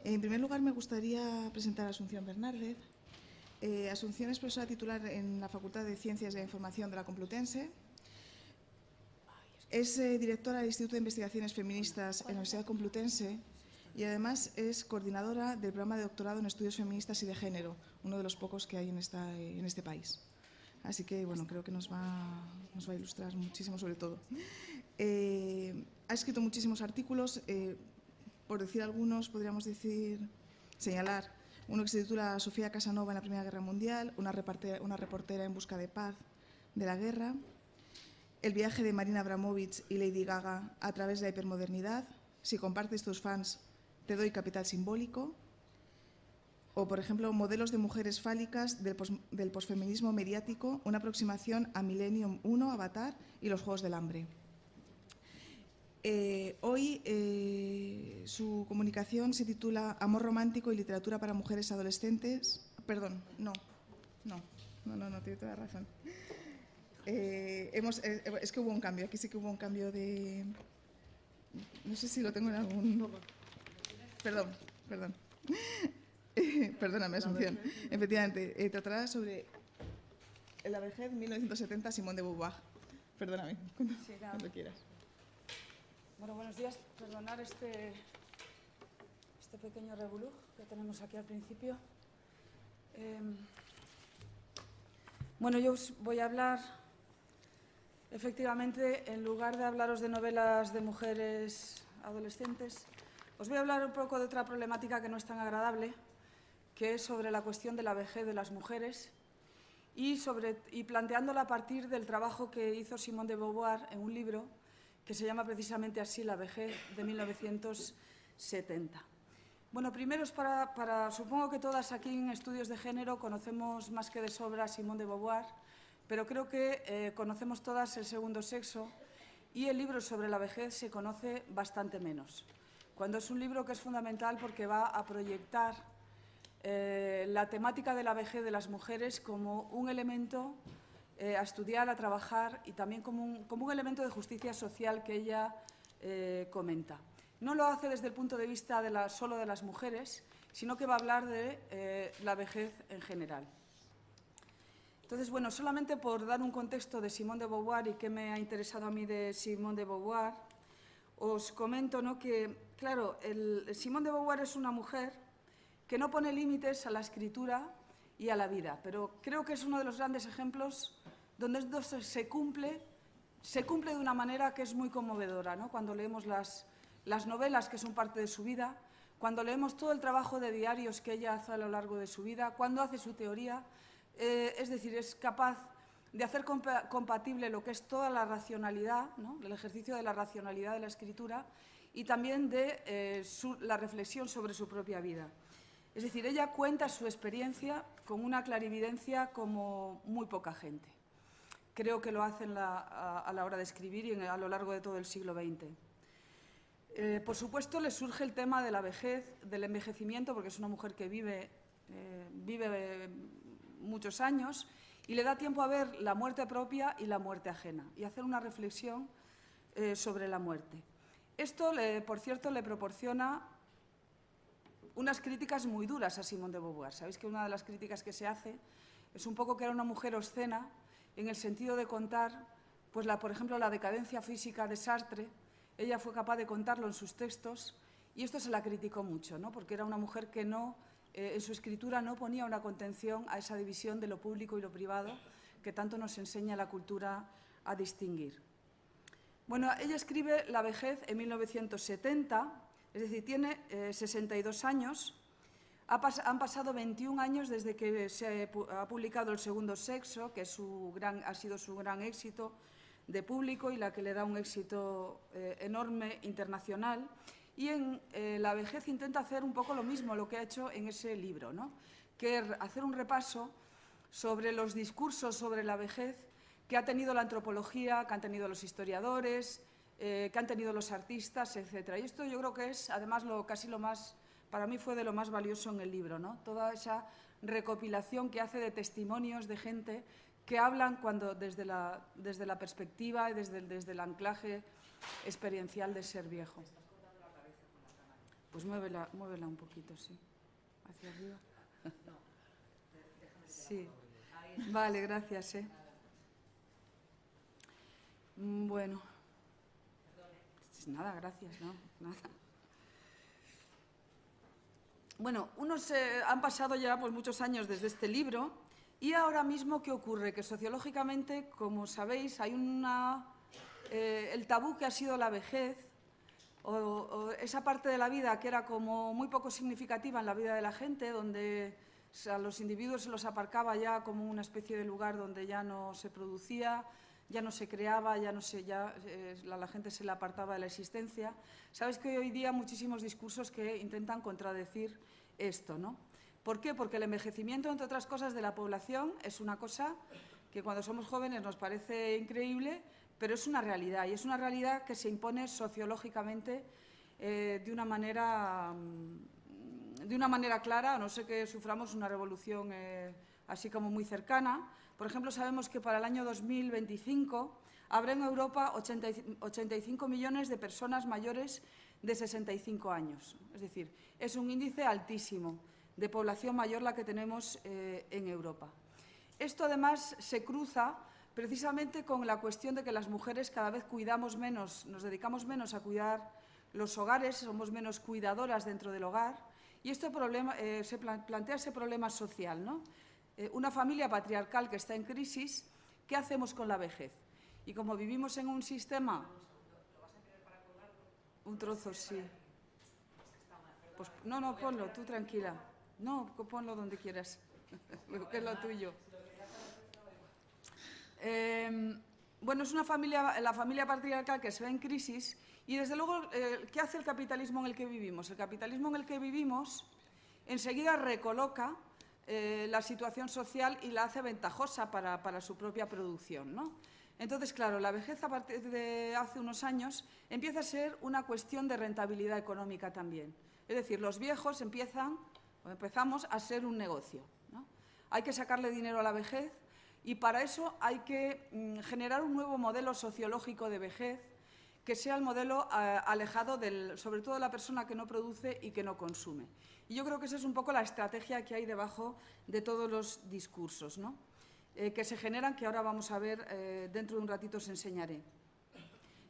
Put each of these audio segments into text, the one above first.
En primer lugar, me gustaría presentar a Asunción Bernárdez. Asunción es profesora titular en la Facultad de Ciencias de la Información de la Complutense. Es directora del Instituto de Investigaciones Feministas en la Universidad Complutense y además es coordinadora del programa de doctorado en Estudios Feministas y de Género, uno de los pocos que hay en este país. Así que, bueno, creo que nos va a ilustrar muchísimo sobre todo. Ha escrito muchísimos artículos, por decir algunos, podríamos señalar uno que se titula Sofía Casanova en la Primera Guerra Mundial, una reportera en busca de paz de la guerra, el viaje de Marina Abramovich y Lady Gaga a través de la hipermodernidad, si compartes tus fans, te doy capital simbólico, o, por ejemplo, modelos de mujeres fálicas del posfeminismo mediático, una aproximación a Millennium 1, Avatar y los Juegos del Hambre. Hoy su comunicación se titula Amor romántico y literatura para mujeres adolescentes. Perdón, no, tiene toda la razón. Es que hubo un cambio, aquí sí que hubo un cambio de... No sé si lo tengo en algún... Perdón. Perdóname, Asunción. Efectivamente, tratará sobre la vejez 1970, Simone de Beauvoir. Perdóname, cuando quieras. Bueno, buenos días. Perdonar este pequeño revolú que tenemos aquí al principio. Bueno, yo os voy a hablar, efectivamente, en lugar de hablaros de novelas de mujeres adolescentes, os voy a hablar un poco de otra problemática que no es tan agradable, que es sobre la cuestión de la vejez de las mujeres y planteándola a partir del trabajo que hizo Simone de Beauvoir en un libro que se llama precisamente así, La vejez, de 1970. Bueno, primero es supongo que todas aquí en estudios de género conocemos más que de sobra a Simone de Beauvoir, pero creo que conocemos todas el segundo sexo y el libro sobre la vejez se conoce bastante menos, cuando es un libro que es fundamental porque va a proyectar la temática de la vejez de las mujeres como un elemento a estudiar, a trabajar y también como un elemento de justicia social que ella comenta. No lo hace desde el punto de vista solo de las mujeres, sino que va a hablar de la vejez en general. Entonces, bueno, solamente por dar un contexto de Simone de Beauvoir y qué me ha interesado a mí de Simone de Beauvoir, os comento, ¿no?, que, claro, Simone de Beauvoir es una mujer que no pone límites a la escritura y a la vida, pero creo que es uno de los grandes ejemplos donde esto se cumple de una manera que es muy conmovedora, ¿no? Cuando leemos las novelas que son parte de su vida, cuando leemos todo el trabajo de diarios que ella hace a lo largo de su vida, cuando hace su teoría, es decir, es capaz de hacer compatible lo que es toda la racionalidad, ¿no?, el ejercicio de la racionalidad de la escritura y también de la reflexión sobre su propia vida. Es decir, ella cuenta su experiencia con una clarividencia como muy poca gente. Creo que lo hace a la hora de escribir y a lo largo de todo el siglo XX. Por supuesto, le surge el tema de la vejez, del envejecimiento, porque es una mujer que vive muchos años y le da tiempo a ver la muerte propia y la muerte ajena y hacer una reflexión sobre la muerte. Esto, por cierto, le proporciona unas críticas muy duras a Simone de Beauvoir. Sabéis que una de las críticas que se hace es un poco que era una mujer obscena en el sentido de contar, pues por ejemplo, la decadencia física de Sartre. Ella fue capaz de contarlo en sus textos y esto se la criticó mucho, ¿no?, porque era una mujer que en su escritura no ponía una contención a esa división de lo público y lo privado que tanto nos enseña la cultura a distinguir. Bueno, ella escribe La vejez en 1970, es decir, tiene 62 años. Han pasado 21 años desde que se ha publicado El segundo sexo, que ha sido su gran éxito de público y la que le da un éxito enorme internacional. Y en La vejez intenta hacer un poco lo mismo, lo que ha hecho en ese libro, ¿no?, que es hacer un repaso sobre los discursos sobre la vejez que ha tenido la antropología, que han tenido los historiadores, que han tenido los artistas, etc. Y esto yo creo que es, además, para mí fue de lo más valioso en el libro, ¿no?, toda esa recopilación que hace de testimonios de gente que hablan desde la perspectiva y desde el anclaje experiencial de ser viejo. Pues muévela un poquito, sí. Hacia arriba. Sí. Vale, gracias, Bueno. Nada, gracias, no, nada. Bueno, han pasado ya pues, muchos años desde este libro y ahora mismo, ¿qué ocurre? Que sociológicamente, como sabéis, hay el tabú que ha sido la vejez o esa parte de la vida que era como muy poco significativa en la vida de la gente, donde a los individuos se los aparcaba ya como una especie de lugar donde ya no se producía, ya no se creaba, la gente se le apartaba de la existencia. Sabes que hoy día hay muchísimos discursos que intentan contradecir esto, ¿no? ¿Por qué? Porque el envejecimiento, entre otras cosas, de la población es una cosa que cuando somos jóvenes nos parece increíble, pero es una realidad, y es una realidad que se impone sociológicamente de una manera clara, a no ser que suframos una revolución así como muy cercana. Por ejemplo, sabemos que para el año 2025 habrá en Europa 85 millones de personas mayores de 65 años. Es decir, es un índice altísimo de población mayor la que tenemos en Europa. Esto, además, se cruza precisamente con la cuestión de que las mujeres cada vez cuidamos menos, nos dedicamos menos a cuidar los hogares, somos menos cuidadoras dentro del hogar, y este problema, se plantea ese problema social, ¿no? Una familia patriarcal que está en crisis, ¿qué hacemos con la vejez? Y como vivimos en un sistema... Un trozo, sí. Pues, no, ponlo, tú tranquila. No, ponlo donde quieras, que es lo tuyo. Bueno, es la familia patriarcal que se ve en crisis y, desde luego, ¿qué hace el capitalismo en el que vivimos? El capitalismo en el que vivimos enseguida recoloca la situación social y la hace ventajosa para su propia producción, ¿no? Entonces, claro, la vejez a partir de hace unos años empieza a ser una cuestión de rentabilidad económica también. Es decir, los viejos empezamos a ser un negocio, ¿no? Hay que sacarle dinero a la vejez y para eso hay que generar un nuevo modelo sociológico de vejez que sea el modelo alejado sobre todo de la persona que no produce y que no consume. Y yo creo que esa es un poco la estrategia que hay debajo de todos los discursos, ¿no? Que se generan, que ahora vamos a ver, dentro de un ratito os enseñaré.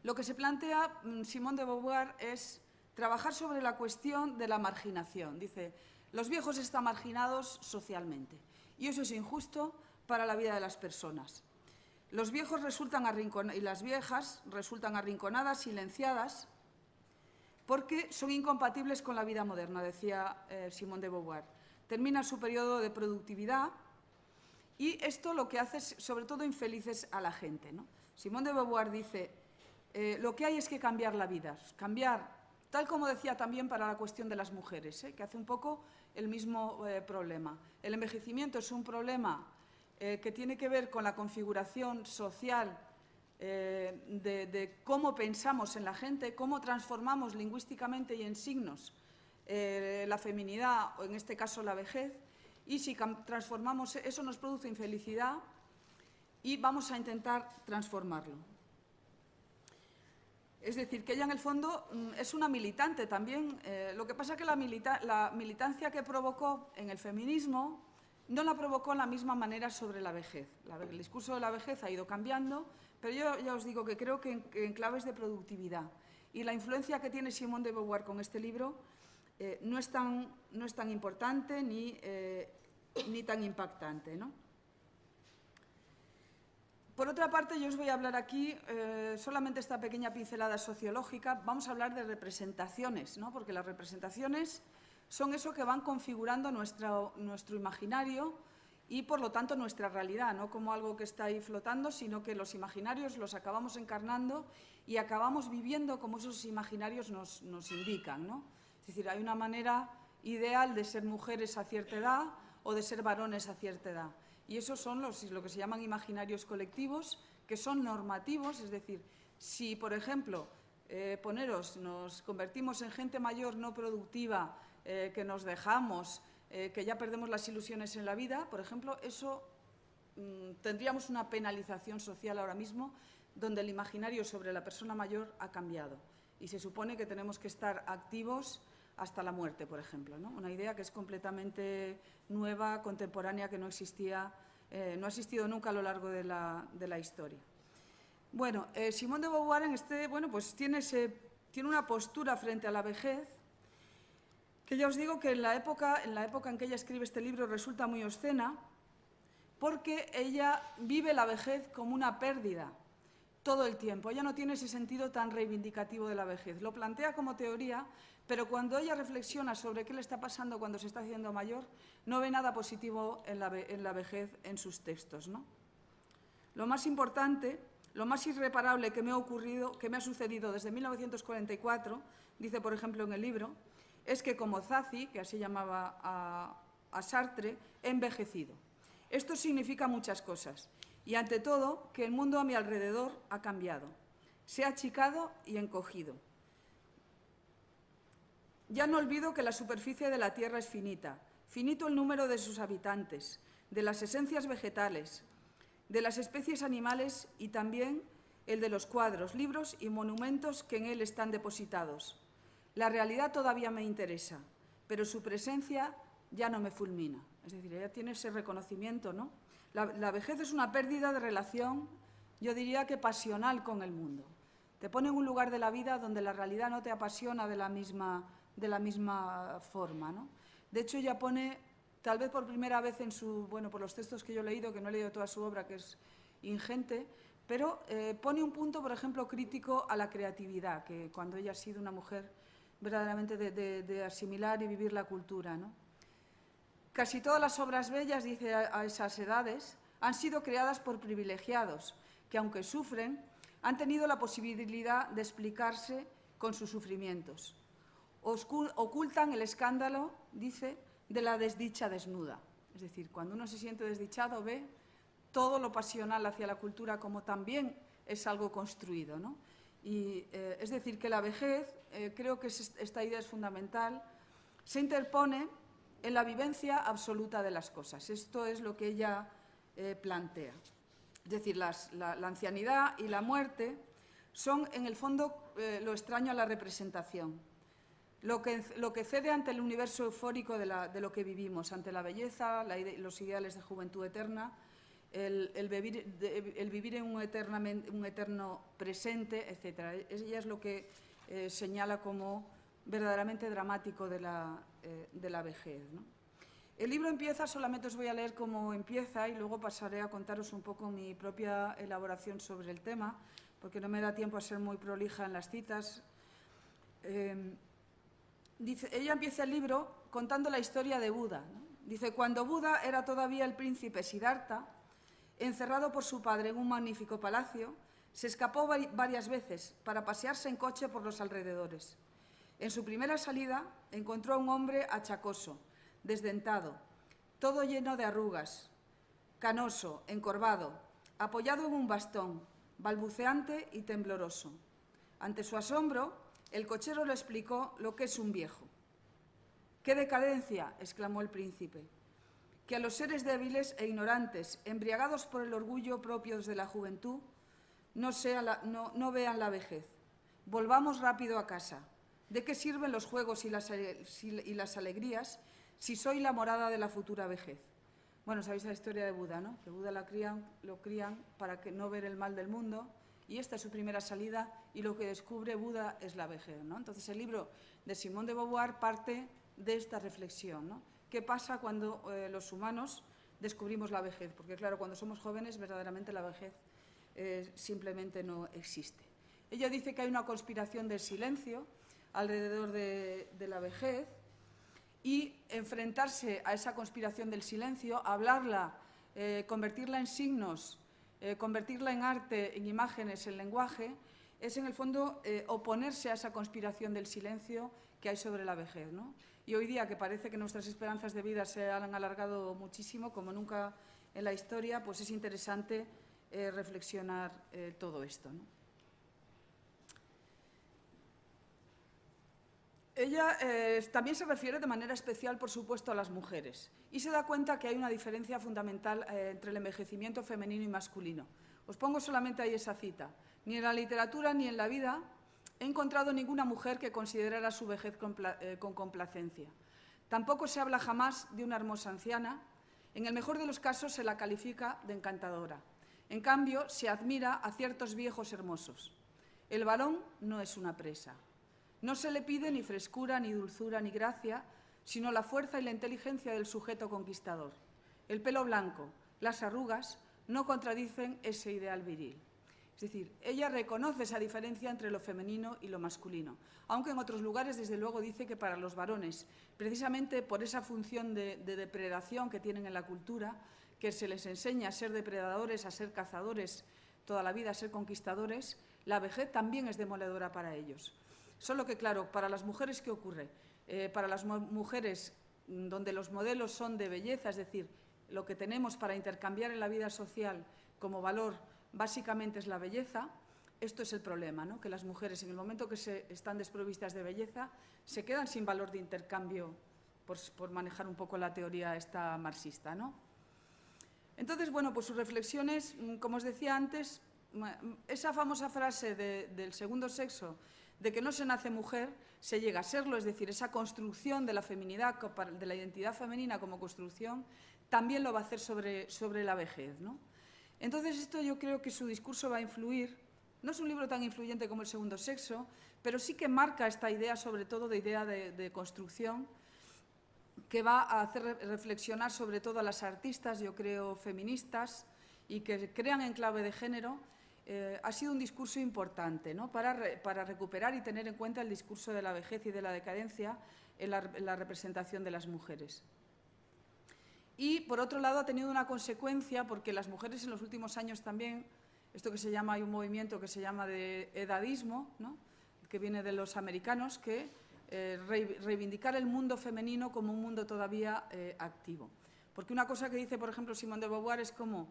Lo que se plantea Simone de Beauvoir es trabajar sobre la cuestión de la marginación. Dice, los viejos están marginados socialmente y eso es injusto para la vida de las personas. Los viejos y las viejas resultan arrinconadas, silenciadas, porque son incompatibles con la vida moderna, decía Simone de Beauvoir. Termina su periodo de productividad y esto lo que hace es, sobre todo, infelices a la gente, ¿no? Simone de Beauvoir dice, lo que hay es que cambiar la vida, cambiar, tal como decía también para la cuestión de las mujeres, que hace un poco el mismo problema. El envejecimiento es un problema que tiene que ver con la configuración social de cómo pensamos en la gente, cómo transformamos lingüísticamente y en signos la feminidad, o en este caso la vejez, y si transformamos eso nos produce infelicidad y vamos a intentar transformarlo. Es decir, que ella en el fondo es una militante también. Lo que pasa es que la militancia que provocó en el feminismo no la provocó de la misma manera sobre la vejez. El discurso de la vejez ha ido cambiando, pero yo ya os digo que creo que en claves de productividad. Y la influencia que tiene Simone de Beauvoir con este libro no es tan importante ni tan impactante, ¿no? Por otra parte, yo os voy a hablar aquí, solamente esta pequeña pincelada sociológica, vamos a hablar de representaciones, ¿no? Porque las representaciones son eso que van configurando nuestro imaginario y, por lo tanto, nuestra realidad, no como algo que está ahí flotando, sino que los imaginarios los acabamos encarnando y acabamos viviendo como esos imaginarios nos indican, ¿no? Es decir, hay una manera ideal de ser mujeres a cierta edad o de ser varones a cierta edad. Y esos son lo que se llaman imaginarios colectivos, que son normativos, es decir, si, por ejemplo, nos convertimos en gente mayor no productiva, que nos dejamos, que ya perdemos las ilusiones en la vida, por ejemplo, eso tendríamos una penalización social ahora mismo, donde el imaginario sobre la persona mayor ha cambiado. Y se supone que tenemos que estar activos hasta la muerte, por ejemplo, ¿no? Una idea que es completamente nueva, contemporánea, que no existía, no ha existido nunca a lo largo de la historia. Bueno, Simone de Beauvoir pues tiene una postura frente a la vejez que ya os digo que en la época en que ella escribe este libro resulta muy obscena, porque ella vive la vejez como una pérdida todo el tiempo. Ella no tiene ese sentido tan reivindicativo de la vejez. Lo plantea como teoría, pero cuando ella reflexiona sobre qué le está pasando cuando se está haciendo mayor, no ve nada positivo en la vejez en sus textos, ¿no? Lo más importante, lo más irreparable que me ha sucedido desde 1944, dice por ejemplo en el libro, es que como Zazi, que así llamaba a Sartre, he envejecido. Esto significa muchas cosas y, ante todo, que el mundo a mi alrededor ha cambiado. Se ha achicado y encogido. Ya no olvido que la superficie de la Tierra es finita, finito el número de sus habitantes, de las esencias vegetales, de las especies animales y también el de los cuadros, libros y monumentos que en él están depositados. La realidad todavía me interesa, pero su presencia ya no me fulmina. Es decir, ella tiene ese reconocimiento, ¿no? La vejez es una pérdida de relación, yo diría que pasional con el mundo. Te pone en un lugar de la vida donde la realidad no te apasiona de la misma forma, ¿no? De hecho, ella pone, tal vez por primera vez por los textos que yo he leído, que no he leído toda su obra, que es ingente, pero pone un punto, por ejemplo, crítico a la creatividad, que cuando ella ha sido una mujer verdaderamente de asimilar y vivir la cultura, ¿no? Casi todas las obras bellas, dice a esas edades, han sido creadas por privilegiados, que aunque sufren, han tenido la posibilidad de explicarse con sus sufrimientos. Ocultan el escándalo, dice, de la desdicha desnuda. Es decir, cuando uno se siente desdichado, ve todo lo pasional hacia la cultura como también es algo construido, ¿no? Y es decir, que la vejez, creo que esta idea es fundamental, se interpone en la vivencia absoluta de las cosas. Esto es lo que ella plantea. Es decir, la ancianidad y la muerte son, en el fondo, lo extraño a la representación. Lo que cede ante el universo eufórico de lo que vivimos, ante la belleza, los ideales de juventud eterna, el vivir en un eterno presente, etc. Ella es lo que señala como verdaderamente dramático de la vejez, ¿no? El libro empieza, solamente os voy a leer cómo empieza y luego pasaré a contaros un poco mi propia elaboración sobre el tema, porque no me da tiempo a ser muy prolija en las citas. Ella empieza el libro contando la historia de Buda, ¿no? Dice, cuando Buda era todavía el príncipe Siddhartha, encerrado por su padre en un magnífico palacio, se escapó varias veces para pasearse en coche por los alrededores. En su primera salida encontró a un hombre achacoso, desdentado, todo lleno de arrugas, canoso, encorvado, apoyado en un bastón, balbuceante y tembloroso. Ante su asombro, el cochero le explicó lo que es un viejo. ¡Qué decadencia!, exclamó el príncipe. Que a los seres débiles e ignorantes, embriagados por el orgullo propios de la juventud, no vean la vejez. Volvamos rápido a casa. ¿De qué sirven los juegos y las alegrías si soy la morada de la futura vejez? Bueno, sabéis la historia de Buda, ¿no? Que Buda lo crían para que no ver el mal del mundo, y esta es su primera salida, y lo que descubre Buda es la vejez, ¿no? Entonces el libro de Simone de Beauvoir parte de esta reflexión, ¿no? ¿Qué pasa cuando los humanos descubrimos la vejez? Porque claro, cuando somos jóvenes verdaderamente la vejez simplemente no existe. Ella dice que hay una conspiración del silencio alrededor de la vejez, y enfrentarse a esa conspiración del silencio, hablarla, convertirla en signos, convertirla en arte, en imágenes, en lenguaje, es en el fondo oponerse a esa conspiración del silencio que hay sobre la vejez, ¿no? Y hoy día, que parece que nuestras esperanzas de vida se han alargado muchísimo, como nunca en la historia, pues es interesante reflexionar todo esto, ¿no? Ella también se refiere de manera especial, por supuesto, a las mujeres, y se da cuenta que hay una diferencia fundamental entre el envejecimiento femenino y masculino. Os pongo solamente ahí esa cita. Ni en la literatura ni en la vida he encontrado ninguna mujer que considerara su vejez con complacencia. Tampoco se habla jamás de una hermosa anciana. En el mejor de los casos se la califica de encantadora. En cambio, se admira a ciertos viejos hermosos. El varón no es una presa. No se le pide ni frescura, ni dulzura, ni gracia, sino la fuerza y la inteligencia del sujeto conquistador. El pelo blanco, las arrugas, no contradicen ese ideal viril. Es decir, ella reconoce esa diferencia entre lo femenino y lo masculino, aunque en otros lugares, desde luego, dice que para los varones, precisamente por esa función de depredación que tienen en la cultura, que se les enseña a ser depredadores, a ser cazadores toda la vida, a ser conquistadores, la vejez también es demoledora para ellos. Solo que, claro, para las mujeres, ¿qué ocurre? Para las mujeres donde los modelos son de belleza, es decir, lo que tenemos para intercambiar en la vida social como valor básicamente es la belleza. Esto es el problema, ¿no? Que las mujeres, en el momento que están desprovistas de belleza, se quedan sin valor de intercambio, por manejar un poco la teoría esta marxista, ¿no? Entonces, bueno, pues sus reflexiones, como os decía antes, esa famosa frase del segundo sexo, de que no se nace mujer, se llega a serlo, es decir, esa construcción de la feminidad, de la identidad femenina como construcción, también lo va a hacer sobre la vejez, ¿no? Entonces, esto yo creo que su discurso va a influir. No es un libro tan influyente como El segundo sexo, pero sí que marca esta idea, sobre todo de idea de construcción, que va a hacer reflexionar sobre todo a las artistas, yo creo, feministas, y que crean en clave de género. Ha sido un discurso importante, ¿no? para recuperar y tener en cuenta el discurso de la vejez y de la decadencia en la representación de las mujeres. Y, por otro lado, ha tenido una consecuencia, porque las mujeres en los últimos años también, hay un movimiento que se llama de edadismo, ¿no? Que viene de los americanos, que reivindicar el mundo femenino como un mundo todavía activo. Porque una cosa que dice, por ejemplo, Simone de Beauvoir es como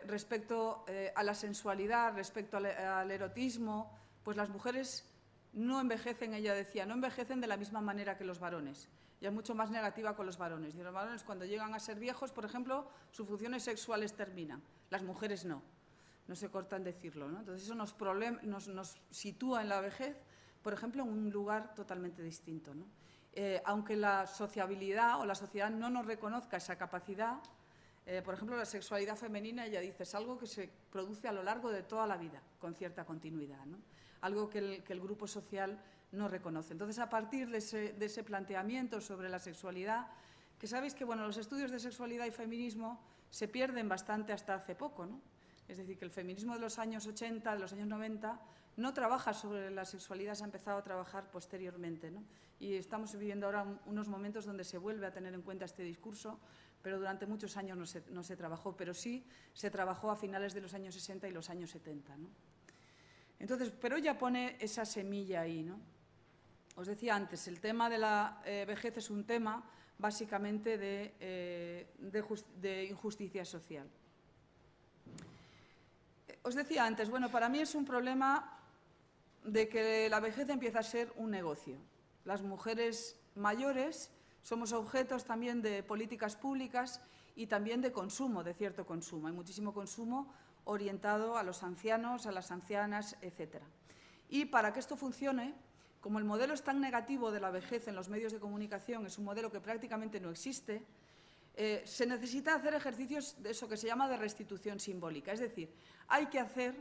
respecto a la sensualidad, respecto al erotismo, pues las mujeres no envejecen, ella decía, no envejecen de la misma manera que los varones. Y es mucho más negativa con los varones. Y los varones, cuando llegan a ser viejos, por ejemplo, sus funciones sexuales terminan. Las mujeres no se cortan decirlo, ¿no? Entonces eso nos sitúa en la vejez, por ejemplo, en un lugar totalmente distinto, ¿no? Aunque la sociabilidad o la sociedad no nos reconozca esa capacidad, por ejemplo, la sexualidad femenina, ella dice, es algo que se produce a lo largo de toda la vida, con cierta continuidad, ¿no? Algo que el grupo social no reconoce. Entonces, a partir de ese planteamiento sobre la sexualidad, que sabéis que, bueno, los estudios de sexualidad y feminismo se pierden bastante hasta hace poco, ¿no? Es decir, que el feminismo de los años 80, de los años 90, no trabaja sobre la sexualidad, se ha empezado a trabajar posteriormente, ¿no? Y estamos viviendo ahora unos momentos donde se vuelve a tener en cuenta este discurso, pero durante muchos años no se trabajó, pero sí se trabajó a finales de los años 60 y los años 70, ¿no? Entonces, pero ella pone esa semilla ahí, ¿no? Os decía antes, el tema de la vejez es un tema básicamente de injusticia social. Os decía antes, bueno, para mí es un problema de que la vejez empieza a ser un negocio. Las mujeres mayores somos objetos también de políticas públicas y también de consumo, de cierto consumo. Hay muchísimo consumo orientado a los ancianos, a las ancianas, etc. Y para que esto funcione, como el modelo es tan negativo de la vejez en los medios de comunicación, es un modelo que prácticamente no existe, se necesita hacer ejercicios de eso que se llama de restitución simbólica. Es decir, hay que hacer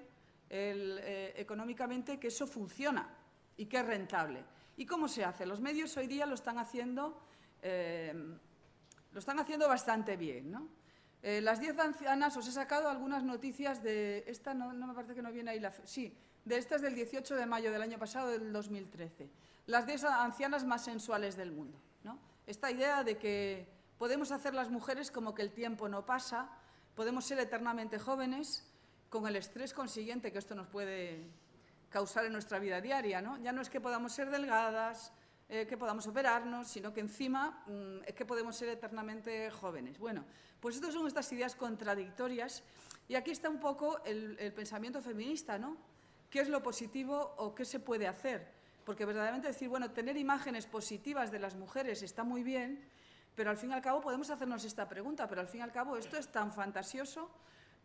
económicamente que eso funciona y que es rentable. ¿Y cómo se hace? Los medios hoy día lo están haciendo bastante bien, ¿no? Las 10 ancianas, os he sacado algunas noticias de esta, no me parece que no viene ahí sí, de estas del 18 de mayo del año pasado, del 2013. Las 10 ancianas más sensuales del mundo, ¿no? Esta idea de que podemos hacer las mujeres como que el tiempo no pasa, podemos ser eternamente jóvenes, con el estrés consiguiente que esto nos puede causar en nuestra vida diaria, ¿no? Ya no es que podamos ser delgadas, que podamos operarnos, sino que encima es que podemos ser eternamente jóvenes. Bueno, pues estas son estas ideas contradictorias y aquí está un poco el pensamiento feminista, ¿no? ¿Qué es lo positivo o qué se puede hacer? Porque verdaderamente decir, bueno, tener imágenes positivas de las mujeres está muy bien, pero al fin y al cabo podemos hacernos esta pregunta, pero al fin y al cabo esto es tan fantasioso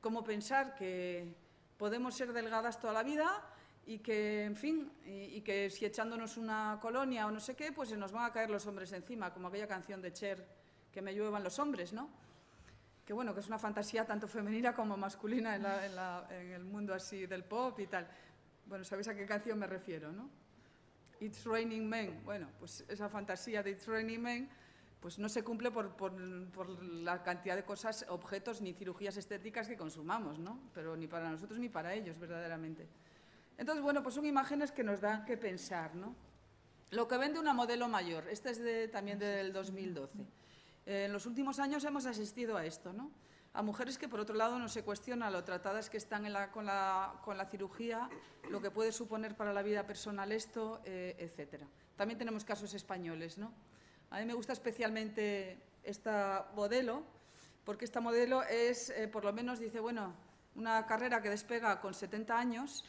como pensar que podemos ser delgadas toda la vida, y que, en fin, y que si echándonos una colonia o no sé qué, pues se nos van a caer los hombres encima, como aquella canción de Cher, que me lluevan los hombres, ¿no? Que bueno, que es una fantasía tanto femenina como masculina en el mundo así del pop y tal. Bueno, ¿sabéis a qué canción me refiero, no? It's Raining Men. Bueno, pues esa fantasía de It's Raining Men pues no se cumple por la cantidad de cosas, objetos ni cirugías estéticas que consumamos, ¿no? Pero ni para nosotros ni para ellos, verdaderamente. Entonces, bueno, pues son imágenes que nos dan que pensar, ¿no? Lo que vende una modelo mayor, esta es también del 2012. En los últimos años hemos asistido a esto, ¿no? A mujeres que, por otro lado, no se cuestiona lo tratadas que están con la cirugía, lo que puede suponer para la vida personal esto, etcétera. También tenemos casos españoles, ¿no? A mí me gusta especialmente esta modelo, porque esta modelo es, por lo menos, dice, bueno, una carrera que despega con 70 años,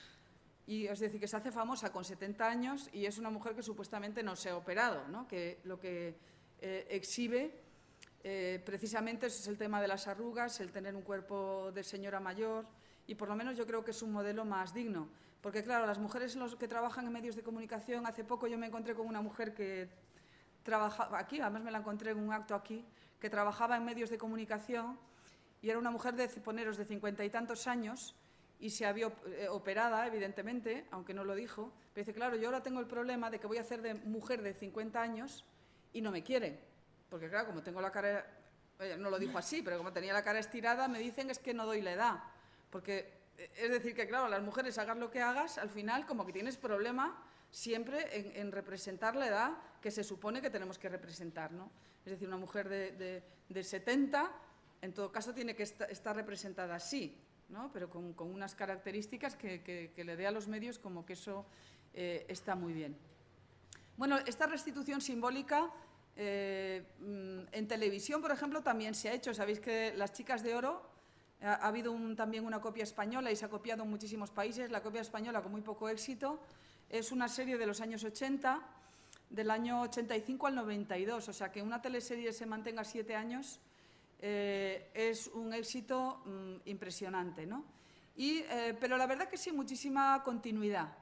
y es decir, que se hace famosa con 70 años y es una mujer que supuestamente no se ha operado, ¿no? Que lo que exhibe precisamente es el tema de las arrugas, el tener un cuerpo de señora mayor, y por lo menos yo creo que es un modelo más digno. Porque claro, las mujeres que trabajan en medios de comunicación, hace poco yo me encontré con una mujer que trabajaba aquí, además me la encontré en un acto aquí, que trabajaba en medios de comunicación y era una mujer de poneros de 50 y tantos años y se había operada, evidentemente, aunque no lo dijo, pero dice, claro, yo ahora tengo el problema de que voy a hacer de mujer de 50 años y no me quieren. Porque claro, como tengo la cara, no lo dijo así, pero como tenía la cara estirada, me dicen es que no doy la edad. Porque es decir que, claro, las mujeres, hagas lo que hagas, al final como que tienes problema siempre en representar la edad que se supone que tenemos que representar, ¿no? Es decir, una mujer de 70, en todo caso, tiene que estar representada así, ¿no? Pero con unas características que le dé a los medios como que eso está muy bien. Bueno, esta restitución simbólica en televisión, por ejemplo, también se ha hecho. Sabéis que Las Chicas de Oro ha habido también una copia española y se ha copiado en muchísimos países. La copia española con muy poco éxito. Es una serie de los años 80, del año 85 al 92. O sea, que una teleserie se mantenga 7 años es un éxito impresionante, ¿no? Pero la verdad que sí, muchísima continuidad.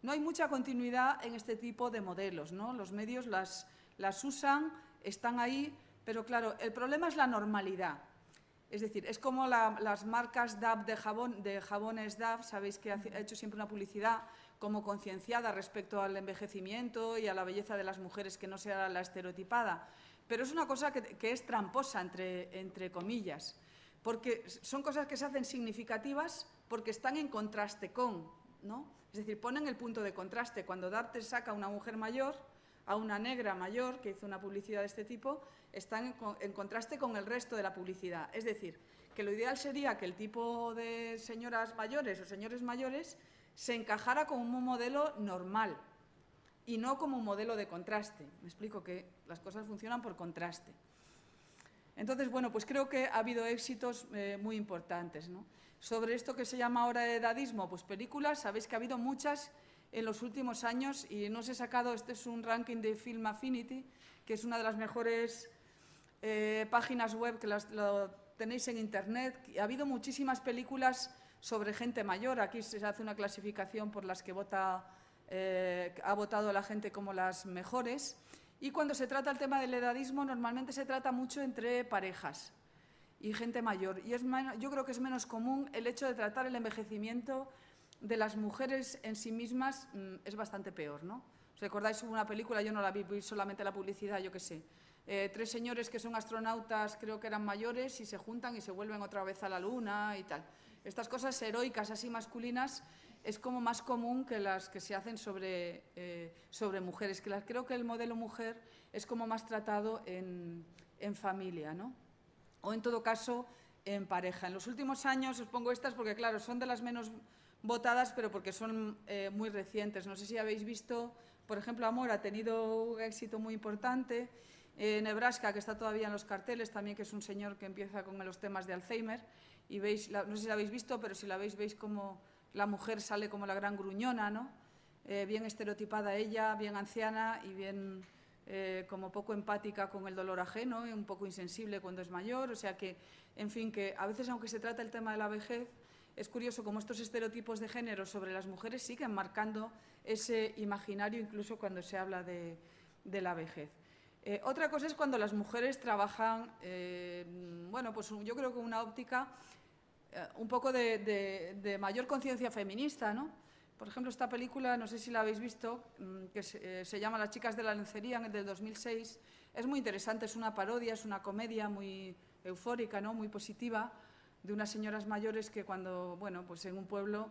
No hay mucha continuidad en este tipo de modelos, ¿no? Los medios las usan, están ahí, pero claro, el problema es la normalidad. Es decir, es como las marcas DAB de jabones DAB, sabéis que ha hecho siempre una publicidad como concienciada respecto al envejecimiento y a la belleza de las mujeres, que no sea la estereotipada. Pero es una cosa que es tramposa, entre comillas, porque son cosas que se hacen significativas porque están en contraste con, ¿no? Es decir, ponen el punto de contraste. Cuando DAB te saca a una mujer mayor, a una negra mayor, que hizo una publicidad de este tipo, están en contraste con el resto de la publicidad. Es decir, que lo ideal sería que el tipo de señoras mayores o señores mayores se encajara como un modelo normal y no como un modelo de contraste. Me explico, que las cosas funcionan por contraste. Entonces, bueno, pues creo que ha habido éxitos muy importantes, ¿no? Sobre esto que se llama ahora edadismo, pues películas, sabéis que ha habido muchas en los últimos años y no os he sacado, este es un ranking de Film Affinity, que es una de las mejores páginas web que lo tenéis en internet. Ha habido muchísimas películas sobre gente mayor. Aquí se hace una clasificación por las que ha votado la gente como las mejores. Y cuando se trata el tema del edadismo, normalmente se trata mucho entre parejas y gente mayor. Y yo creo que es menos común el hecho de tratar el envejecimiento de las mujeres en sí mismas. Es bastante peor, ¿no? ¿Os recordáis una película? Yo no la vi solamente la publicidad, yo qué sé. 3 señores que son astronautas, creo que eran mayores, y se juntan y se vuelven otra vez a la luna y tal. Estas cosas heroicas así masculinas es como más común que las que se hacen sobre mujeres. Creo que el modelo mujer es como más tratado en familia, ¿no? O en todo caso en pareja. En los últimos años os pongo estas porque, claro, son de las menos votadas, pero porque son muy recientes. No sé si habéis visto, por ejemplo, Amor ha tenido un éxito muy importante. Nebraska, que está todavía en los carteles, también, que es un señor que empieza con los temas de Alzheimer. Y veis, no sé si la habéis visto, pero si la veis, veis como la mujer sale como la gran gruñona, ¿no? Bien estereotipada ella, bien anciana y bien como poco empática con el dolor ajeno y un poco insensible cuando es mayor. O sea que, en fin, que a veces, aunque se trata el tema de la vejez, es curioso cómo estos estereotipos de género sobre las mujeres siguen marcando ese imaginario incluso cuando se habla de la vejez. Otra cosa es cuando las mujeres trabajan, bueno, pues yo creo que una óptica un poco de mayor conciencia feminista, ¿no? Por ejemplo, esta película, no sé si la habéis visto, que se llama Las chicas de la lencería, del 2006. Es muy interesante, es una parodia, es una comedia muy eufórica, ¿no? Muy positiva, de unas señoras mayores que cuando, bueno, pues en un pueblo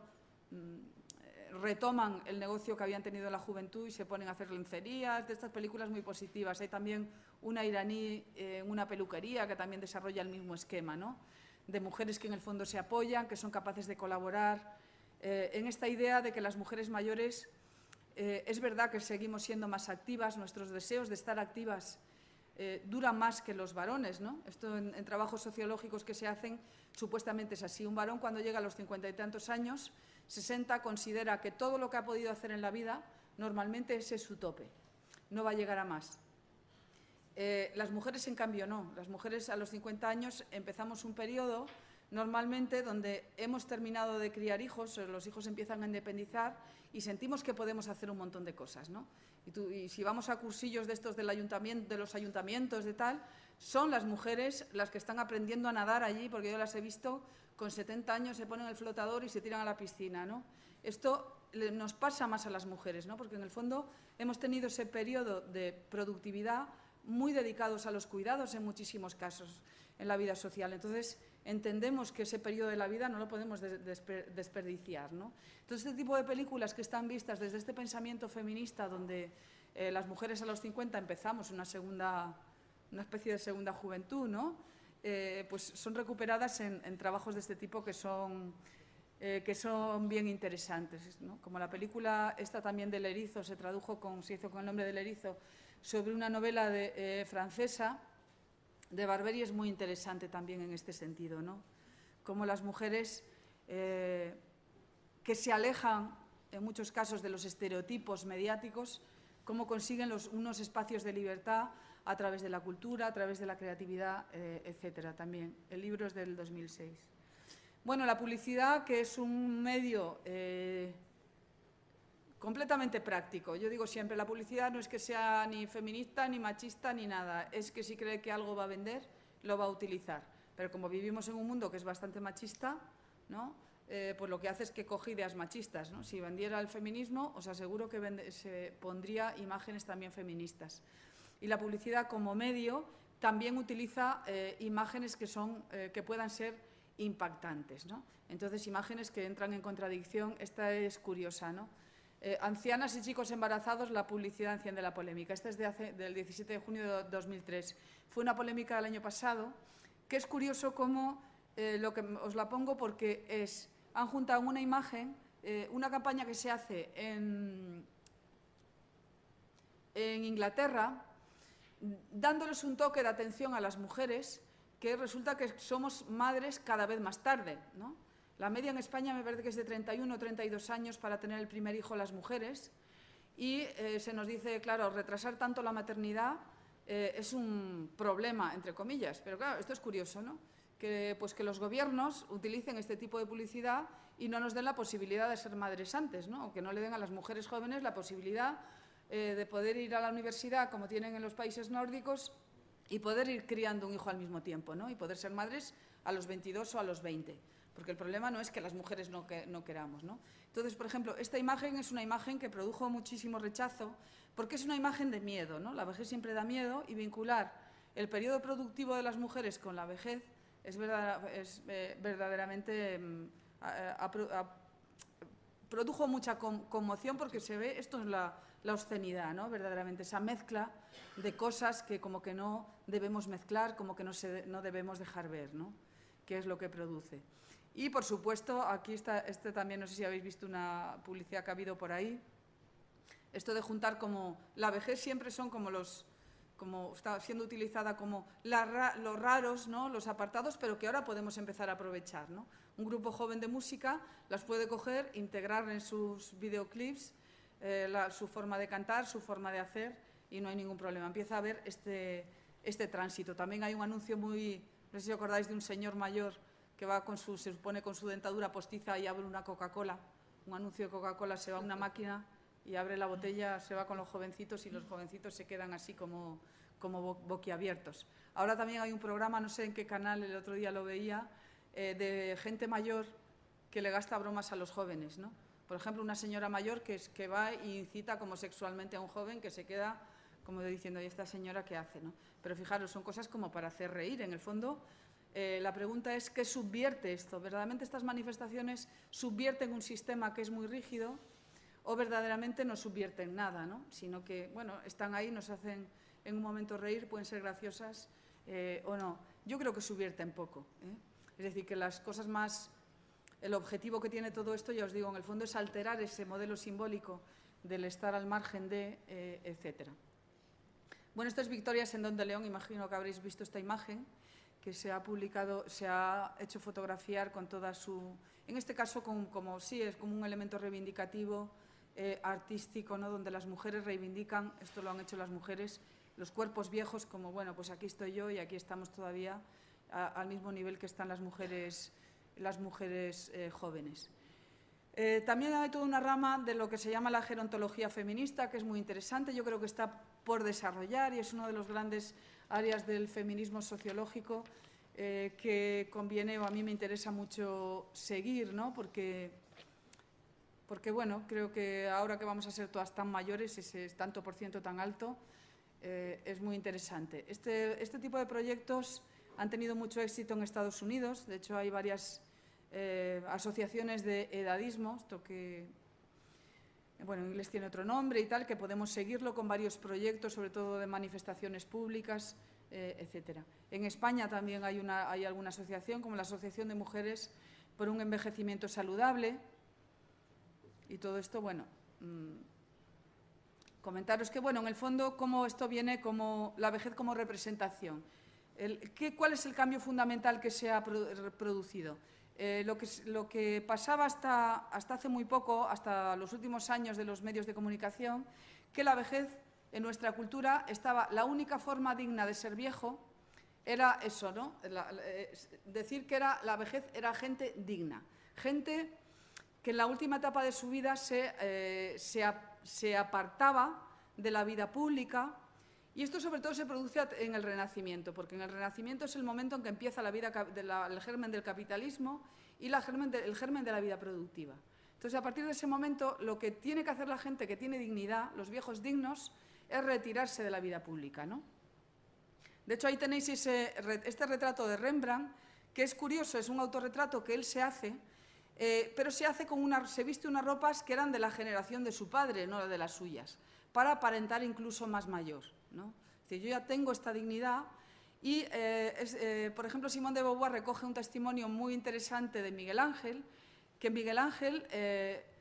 retoman el negocio que habían tenido en la juventud y se ponen a hacer lencerías, de estas películas muy positivas. Hay también una iraní en una peluquería que también desarrolla el mismo esquema, ¿no? De mujeres que en el fondo se apoyan, que son capaces de colaborar, en esta idea de que las mujeres mayores, es verdad que seguimos siendo más activas, nuestros deseos de estar activas duran más que los varones, ¿no? Esto en trabajos sociológicos que se hacen supuestamente es así. Un varón cuando llega a los 50 y tantos años, 60, considera que todo lo que ha podido hacer en la vida normalmente ese es su tope, no va a llegar a más. Las mujeres, en cambio, no. Las mujeres a los 50 años empezamos un periodo normalmente donde hemos terminado de criar hijos, los hijos empiezan a independizar y sentimos que podemos hacer un montón de cosas, ¿no? Y si vamos a cursillos de estos del ayuntamiento, de los ayuntamientos, de tal, son las mujeres las que están aprendiendo a nadar allí, porque yo las he visto con 70 años, se ponen el flotador y se tiran a la piscina, ¿no? Esto nos pasa más a las mujeres, ¿no? Porque en el fondo hemos tenido ese periodo de productividad muy dedicados a los cuidados en muchísimos casos en la vida social. Entonces, entendemos que ese periodo de la vida no lo podemos desperdiciar, ¿no? Entonces, este tipo de películas que están vistas desde este pensamiento feminista, donde las mujeres a los 50 empezamos una especie de segunda juventud, ¿no? Pues son recuperadas en trabajos de este tipo que son bien interesantes, ¿no? Como la película esta también del Erizo, se hizo con el nombre del Erizo, sobre una novela francesa de Barberi, es muy interesante también en este sentido, ¿no? Como las mujeres que se alejan en muchos casos de los estereotipos mediáticos, cómo consiguen unos espacios de libertad a través de la cultura, a través de la creatividad, etcétera, también. El libro es del 2006. Bueno, la publicidad, que es un medio completamente práctico. Yo digo siempre, la publicidad no es que sea ni feminista, ni machista, ni nada. Es que si cree que algo va a vender, lo va a utilizar. Pero como vivimos en un mundo que es bastante machista, ¿no? Pues lo que hace es que coge ideas machistas, ¿no? Si vendiera el feminismo, os aseguro que se pondría imágenes también feministas. Y la publicidad como medio también utiliza imágenes que puedan ser impactantes, ¿no? Entonces, imágenes que entran en contradicción. Esta es curiosa, ¿no? Ancianas y chicos embarazados, la publicidad enciende la polémica. Esta es del 17 de junio de 2003. Fue una polémica del año pasado, que es curioso cómo, os la pongo porque han juntado una imagen, una campaña que se hace en Inglaterra, dándoles un toque de atención a las mujeres, que resulta que somos madres cada vez más tarde, ¿no? La media en España me parece que es de 31 o 32 años para tener el primer hijo las mujeres y se nos dice, claro, retrasar tanto la maternidad es un problema, entre comillas. Pero claro, esto es curioso, ¿no? Que los gobiernos utilicen este tipo de publicidad y no nos den la posibilidad de ser madres antes, ¿no? O que no le den a las mujeres jóvenes la posibilidad de poder ir a la universidad, como tienen en los países nórdicos, y poder ir criando un hijo al mismo tiempo, ¿no? Y poder ser madres a los 22 o a los 20. Porque el problema no es que las mujeres no queramos, ¿no? Entonces, por ejemplo, esta imagen es una imagen que produjo muchísimo rechazo porque es una imagen de miedo, ¿no? La vejez siempre da miedo y vincular el periodo productivo de las mujeres con la vejez es verdaderamente produjo mucha conmoción porque se ve, esto es la obscenidad, ¿no? Verdaderamente, esa mezcla de cosas que como que no debemos mezclar, como que no debemos dejar ver, ¿no? Qué es lo que produce. Y, por supuesto, aquí está, también, no sé si habéis visto una publicidad que ha habido por ahí, esto de juntar como la vejez siempre son como está siendo utilizada como los raros, ¿no? Los apartados, pero que ahora podemos empezar a aprovechar, ¿no? Un grupo joven de música las puede coger, integrar en sus videoclips su forma de cantar, su forma de hacer y no hay ningún problema. Empieza a haber este tránsito. También hay un anuncio no sé si os acordáis de un señor mayor que va con se supone con su dentadura postiza y abre una Coca-Cola, un anuncio de Coca-Cola, se va a una máquina y abre la botella, se va con los jovencitos y los jovencitos se quedan así como boquiabiertos. Ahora también hay un programa, no sé en qué canal, el otro día lo veía, de gente mayor que le gasta bromas a los jóvenes, ¿no? Por ejemplo, una señora mayor que va e incita como sexualmente a un joven que se queda como diciendo, ¿y esta señora qué hace? ¿No? Pero fijaros, son cosas como para hacer reír. En el fondo, la pregunta es ¿qué subvierte esto? ¿Verdaderamente estas manifestaciones subvierten un sistema que es muy rígido o verdaderamente no subvierten nada, ¿no? Sino que, bueno, están ahí, nos hacen en un momento reír, pueden ser graciosas o no. Yo creo que subvierten poco, ¿eh? Es decir, que las cosas más... El objetivo que tiene todo esto, ya os digo, en el fondo es alterar ese modelo simbólico del estar al margen de, etcétera. Bueno, esto es Victoria Sendón de León, imagino que habréis visto esta imagen, que se ha publicado, se ha hecho fotografiar con toda su... En este caso, sí, es como un elemento reivindicativo, artístico, ¿no? Donde las mujeres reivindican, esto lo han hecho las mujeres, los cuerpos viejos, como, bueno, pues aquí estoy yo y aquí estamos todavía al mismo nivel que están las mujeres jóvenes. También hay toda una rama de lo que se llama la gerontología feminista, que es muy interesante. Yo creo que está por desarrollar y es una de las grandes áreas del feminismo sociológico que conviene o a mí me interesa mucho seguir, ¿no? Porque, bueno, creo que ahora que vamos a ser todas tan mayores, ese tanto por ciento tan alto, es muy interesante. Este tipo de proyectos han tenido mucho éxito en Estados Unidos. De hecho, hay varias asociaciones de edadismo, esto que, bueno, en inglés tiene otro nombre y tal, que podemos seguirlo con varios proyectos, sobre todo de manifestaciones públicas, etcétera. En España también hay alguna asociación, como la Asociación de Mujeres por un Envejecimiento Saludable. Y todo esto, bueno, comentaros que, bueno, en el fondo, cómo esto viene como la vejez como representación. ¿Cuál es el cambio fundamental que se ha producido? Lo que pasaba hasta hace muy poco, hasta los últimos años de los medios de comunicación, que la vejez en nuestra cultura estaba, la única forma digna de ser viejo era eso, ¿no? Decir que la vejez era gente digna, gente que en la última etapa de su vida se apartaba de la vida pública. Y esto sobre todo se produce en el Renacimiento, porque en el Renacimiento es el momento en que empieza la vida el germen del capitalismo y el germen de la vida productiva. Entonces, a partir de ese momento, lo que tiene que hacer la gente que tiene dignidad, los viejos dignos, es retirarse de la vida pública, ¿no? De hecho, ahí tenéis este retrato de Rembrandt, que es curioso, es un autorretrato que él se hace, pero se hace se viste unas ropas que eran de la generación de su padre, no de las suyas, para aparentar incluso más mayor, ¿no? Es decir, yo ya tengo esta dignidad y, por ejemplo, Simone de Beauvoir recoge un testimonio muy interesante de Miguel Ángel, que Miguel Ángel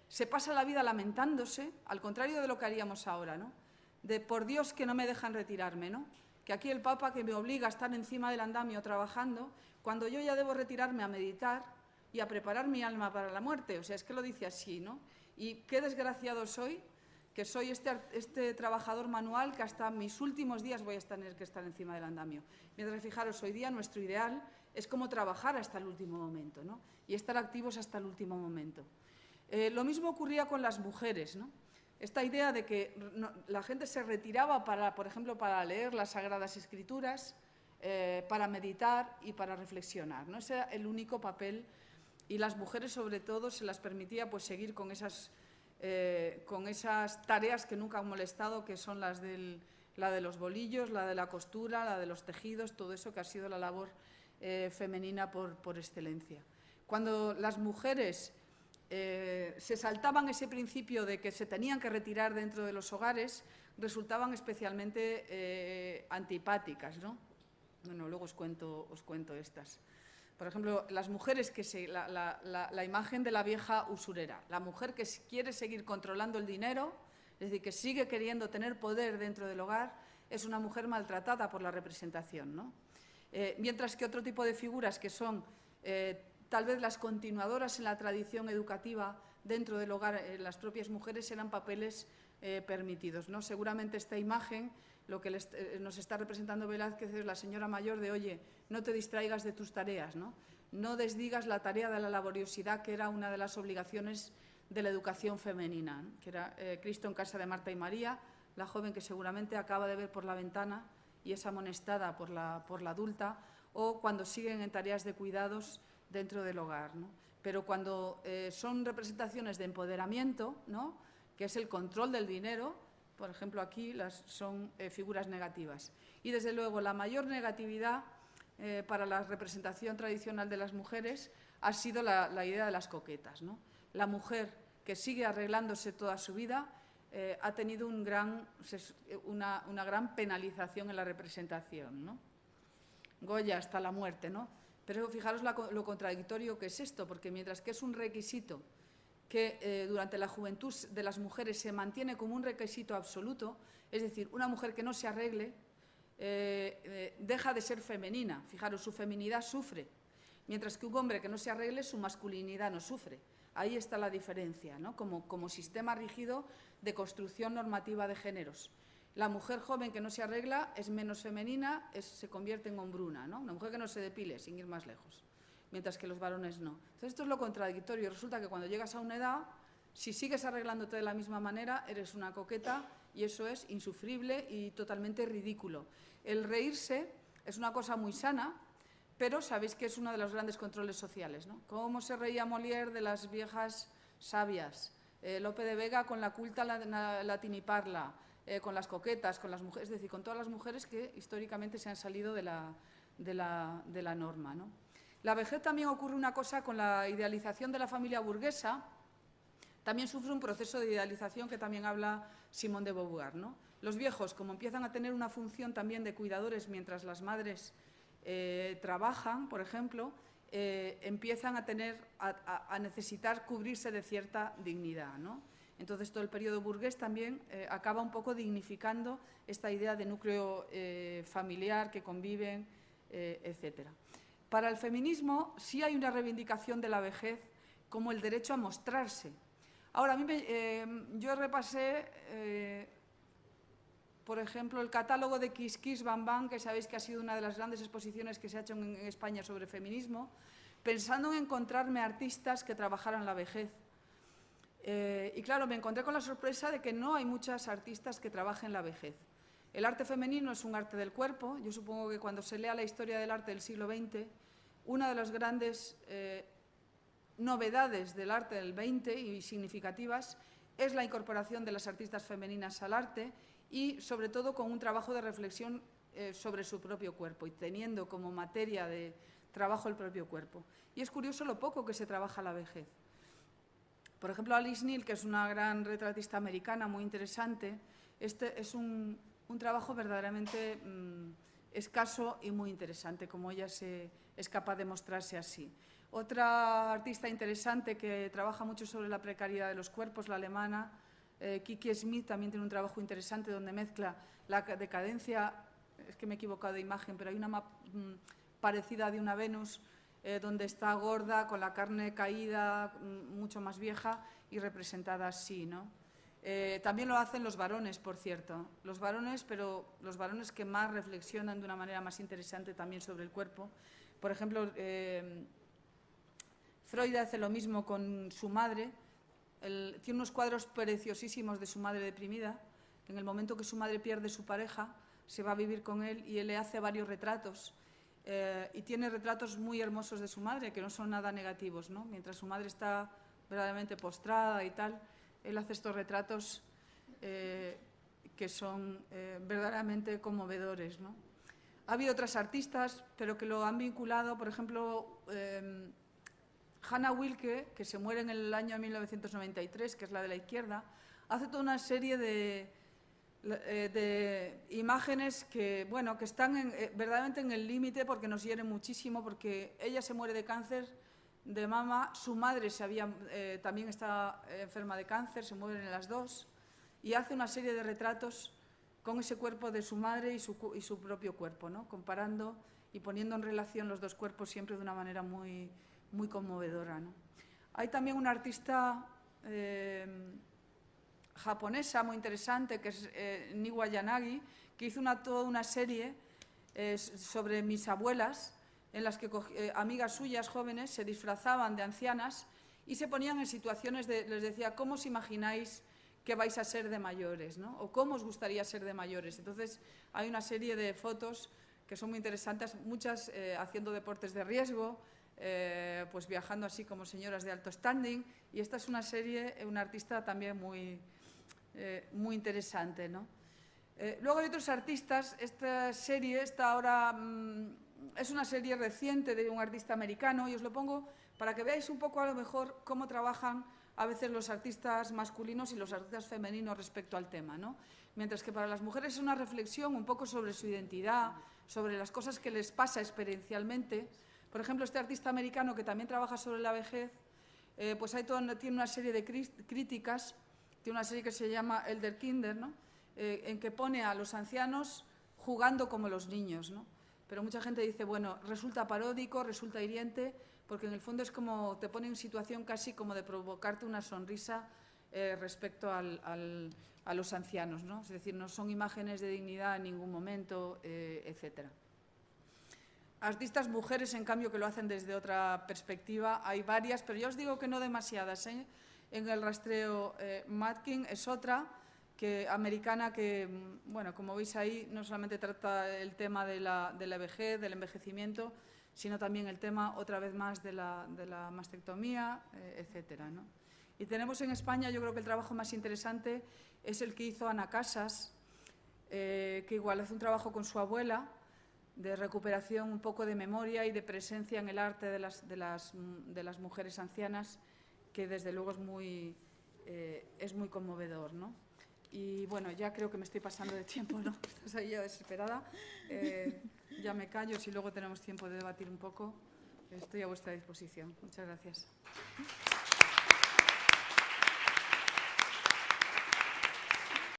se pasa la vida lamentándose, al contrario de lo que haríamos ahora, ¿no? De por Dios que no me dejan retirarme, ¿no? Que aquí el Papa que me obliga a estar encima del andamio trabajando, cuando yo ya debo retirarme a meditar y a preparar mi alma para la muerte. O sea, es que lo dice así, ¿no? Y qué desgraciado soy, que soy este trabajador manual que hasta mis últimos días voy a tener que estar encima del andamio. Mientras, fijaros, hoy día nuestro ideal es como trabajar hasta el último momento, ¿no? Y estar activos hasta el último momento. Lo mismo ocurría con las mujeres, ¿no? Esta idea de que la gente se retiraba, por ejemplo, para leer las Sagradas Escrituras, para meditar y para reflexionar, ¿no? Ese era el único papel, y las mujeres, sobre todo, se las permitía pues, seguir con esas tareas que nunca han molestado, que son la de los bolillos, la de la costura, la de los tejidos, todo eso que ha sido la labor femenina por excelencia. Cuando las mujeres se saltaban ese principio de que se tenían que retirar dentro de los hogares, resultaban especialmente antipáticas, ¿no? Bueno, luego os cuento estas. Por ejemplo, las mujeres la imagen de la vieja usurera, la mujer que quiere seguir controlando el dinero, es decir, que sigue queriendo tener poder dentro del hogar, es una mujer maltratada por la representación, ¿no? Mientras que otro tipo de figuras que son tal vez las continuadoras en la tradición educativa dentro del hogar, las propias mujeres eran papeles permitidos, ¿no? Seguramente esta imagen lo que nos está representando Velázquez es la señora mayor de, oye, no te distraigas de tus tareas, ¿no? No desdigas la tarea de la laboriosidad, que era una de las obligaciones de la educación femenina, ¿no? Que era Cristo en casa de Marta y María, la joven que seguramente acaba de ver por la ventana y es amonestada por la adulta, o cuando siguen en tareas de cuidados dentro del hogar, ¿no? Pero cuando son representaciones de empoderamiento, ¿no? Que es el control del dinero, por ejemplo, aquí son figuras negativas. Y, desde luego, la mayor negatividad para la representación tradicional de las mujeres ha sido la idea de las coquetas, ¿no? La mujer que sigue arreglándose toda su vida ha tenido una gran penalización en la representación, ¿no? Goya hasta la muerte, ¿no? Pero fijaros lo contradictorio que es esto, porque mientras que es un requisito que durante la juventud de las mujeres se mantiene como un requisito absoluto, es decir, una mujer que no se arregle deja de ser femenina. Fijaros, su feminidad sufre, mientras que un hombre que no se arregle, su masculinidad no sufre. Ahí está la diferencia, ¿no? Como sistema rígido de construcción normativa de géneros. La mujer joven que no se arregla es menos femenina, se convierte en hombruna, ¿no? Una mujer que no se depile, sin ir más lejos, mientras que los varones no. Entonces, esto es lo contradictorio. Resulta que cuando llegas a una edad, si sigues arreglándote de la misma manera, eres una coqueta, y eso es insufrible y totalmente ridículo. El reírse es una cosa muy sana, pero sabéis que es uno de los grandes controles sociales, ¿no? Cómo se reía Molière de las viejas sabias, Lope de Vega con la culta latiniparla, con las coquetas, con las mujeres, es decir, con todas las mujeres que históricamente se han salido de la norma, ¿no? La vejez también ocurre una cosa con la idealización de la familia burguesa. También sufre un proceso de idealización que también habla Simone de Beauvoir, ¿no? Los viejos, como empiezan a tener una función también de cuidadores mientras las madres trabajan, por ejemplo, empiezan a necesitar cubrirse de cierta dignidad, ¿no? Entonces, todo el periodo burgués también acaba un poco dignificando esta idea de núcleo familiar, que conviven, etcétera. Para el feminismo sí hay una reivindicación de la vejez como el derecho a mostrarse. Ahora, yo repasé, por ejemplo, el catálogo de Kiss Kiss Bam Bam, que sabéis que ha sido una de las grandes exposiciones que se ha hecho en España sobre feminismo, pensando en encontrarme artistas que trabajaran la vejez. Y claro, me encontré con la sorpresa de que no hay muchas artistas que trabajen la vejez. El arte femenino es un arte del cuerpo. Yo supongo que cuando se lea la historia del arte del siglo XX, una de las grandes novedades del arte del XX y significativas es la incorporación de las artistas femeninas al arte, y sobre todo con un trabajo de reflexión sobre su propio cuerpo y teniendo como materia de trabajo el propio cuerpo. Y es curioso lo poco que se trabaja la vejez. Por ejemplo, Alice Neel, que es una gran retratista americana muy interesante, este es un trabajo verdaderamente escaso y muy interesante, como ella es capaz de mostrarse así. Otra artista interesante que trabaja mucho sobre la precariedad de los cuerpos, la alemana, Kiki Smith, también tiene un trabajo interesante donde mezcla la decadencia, es que me he equivocado de imagen, pero hay una parecida de una Venus, donde está gorda, con la carne caída, mucho más vieja y representada así, ¿no? También lo hacen los varones, por cierto. Los varones, pero los varones que más reflexionan de una manera más interesante también sobre el cuerpo. Por ejemplo, Freud hace lo mismo con su madre. Tiene unos cuadros preciosísimos de su madre deprimida. En el momento que su madre pierde su pareja, se va a vivir con él y él le hace varios retratos. Y tiene retratos muy hermosos de su madre, que no son nada negativos, ¿no? Mientras su madre está verdaderamente postrada y tal, él hace estos retratos que son verdaderamente conmovedores, ¿no? Ha habido otras artistas, pero que lo han vinculado, por ejemplo, Hannah Wilke, que se muere en el año 1993, que es la de la izquierda, hace toda una serie de imágenes que, bueno, que están verdaderamente en el límite, porque nos hieren muchísimo, porque ella se muere de cáncer de mama, su madre también está enferma de cáncer, se mueren las dos, y hace una serie de retratos con ese cuerpo de su madre y su propio cuerpo, ¿no? Comparando y poniendo en relación los dos cuerpos siempre de una manera muy, muy conmovedora, ¿no? Hay también una artista japonesa muy interesante, que es Niwa Yanagi, que hizo toda una serie sobre mis abuelas, en las que amigas suyas jóvenes se disfrazaban de ancianas y se ponían en situaciones les decía, ¿cómo os imagináis que vais a ser de mayores, ¿no? O cómo os gustaría ser de mayores. Entonces, hay una serie de fotos que son muy interesantes, muchas haciendo deportes de riesgo, pues viajando así como señoras de alto standing, y esta es una serie, una artista también muy interesante, ¿no? Luego hay otros artistas. Esta serie está ahora, es una serie reciente de un artista americano, y os lo pongo para que veáis un poco a lo mejor cómo trabajan a veces los artistas masculinos y los artistas femeninos respecto al tema, ¿no? Mientras que para las mujeres es una reflexión un poco sobre su identidad, sobre las cosas que les pasa experiencialmente. Por ejemplo, este artista americano que también trabaja sobre la vejez, pues tiene una serie de críticas, tiene una serie que se llama Elder Kinder, ¿no? En que pone a los ancianos jugando como los niños, ¿no? Pero mucha gente dice, bueno, resulta paródico, resulta hiriente, porque en el fondo es como te pone en situación casi como de provocarte una sonrisa respecto a los ancianos, ¿no? Es decir, no son imágenes de dignidad en ningún momento, etcétera. Artistas mujeres, en cambio, que lo hacen desde otra perspectiva, hay varias, pero yo os digo que no demasiadas, ¿eh? En el rastreo, Matkin es otra, americana, que, bueno, como veis ahí, no solamente trata el tema de la vejez, del envejecimiento, sino también el tema, otra vez más, de la mastectomía, etcétera, ¿no? Y tenemos en España, yo creo que el trabajo más interesante es el que hizo Ana Casas, que igual hace un trabajo con su abuela, de recuperación un poco de memoria y de presencia en el arte de las mujeres ancianas, que desde luego es muy conmovedor, ¿no? Y bueno, ya creo que me estoy pasando de tiempo, ¿no? Estás ahí ya desesperada. Ya me callo, si luego tenemos tiempo de debatir un poco. Estoy a vuestra disposición. Muchas gracias.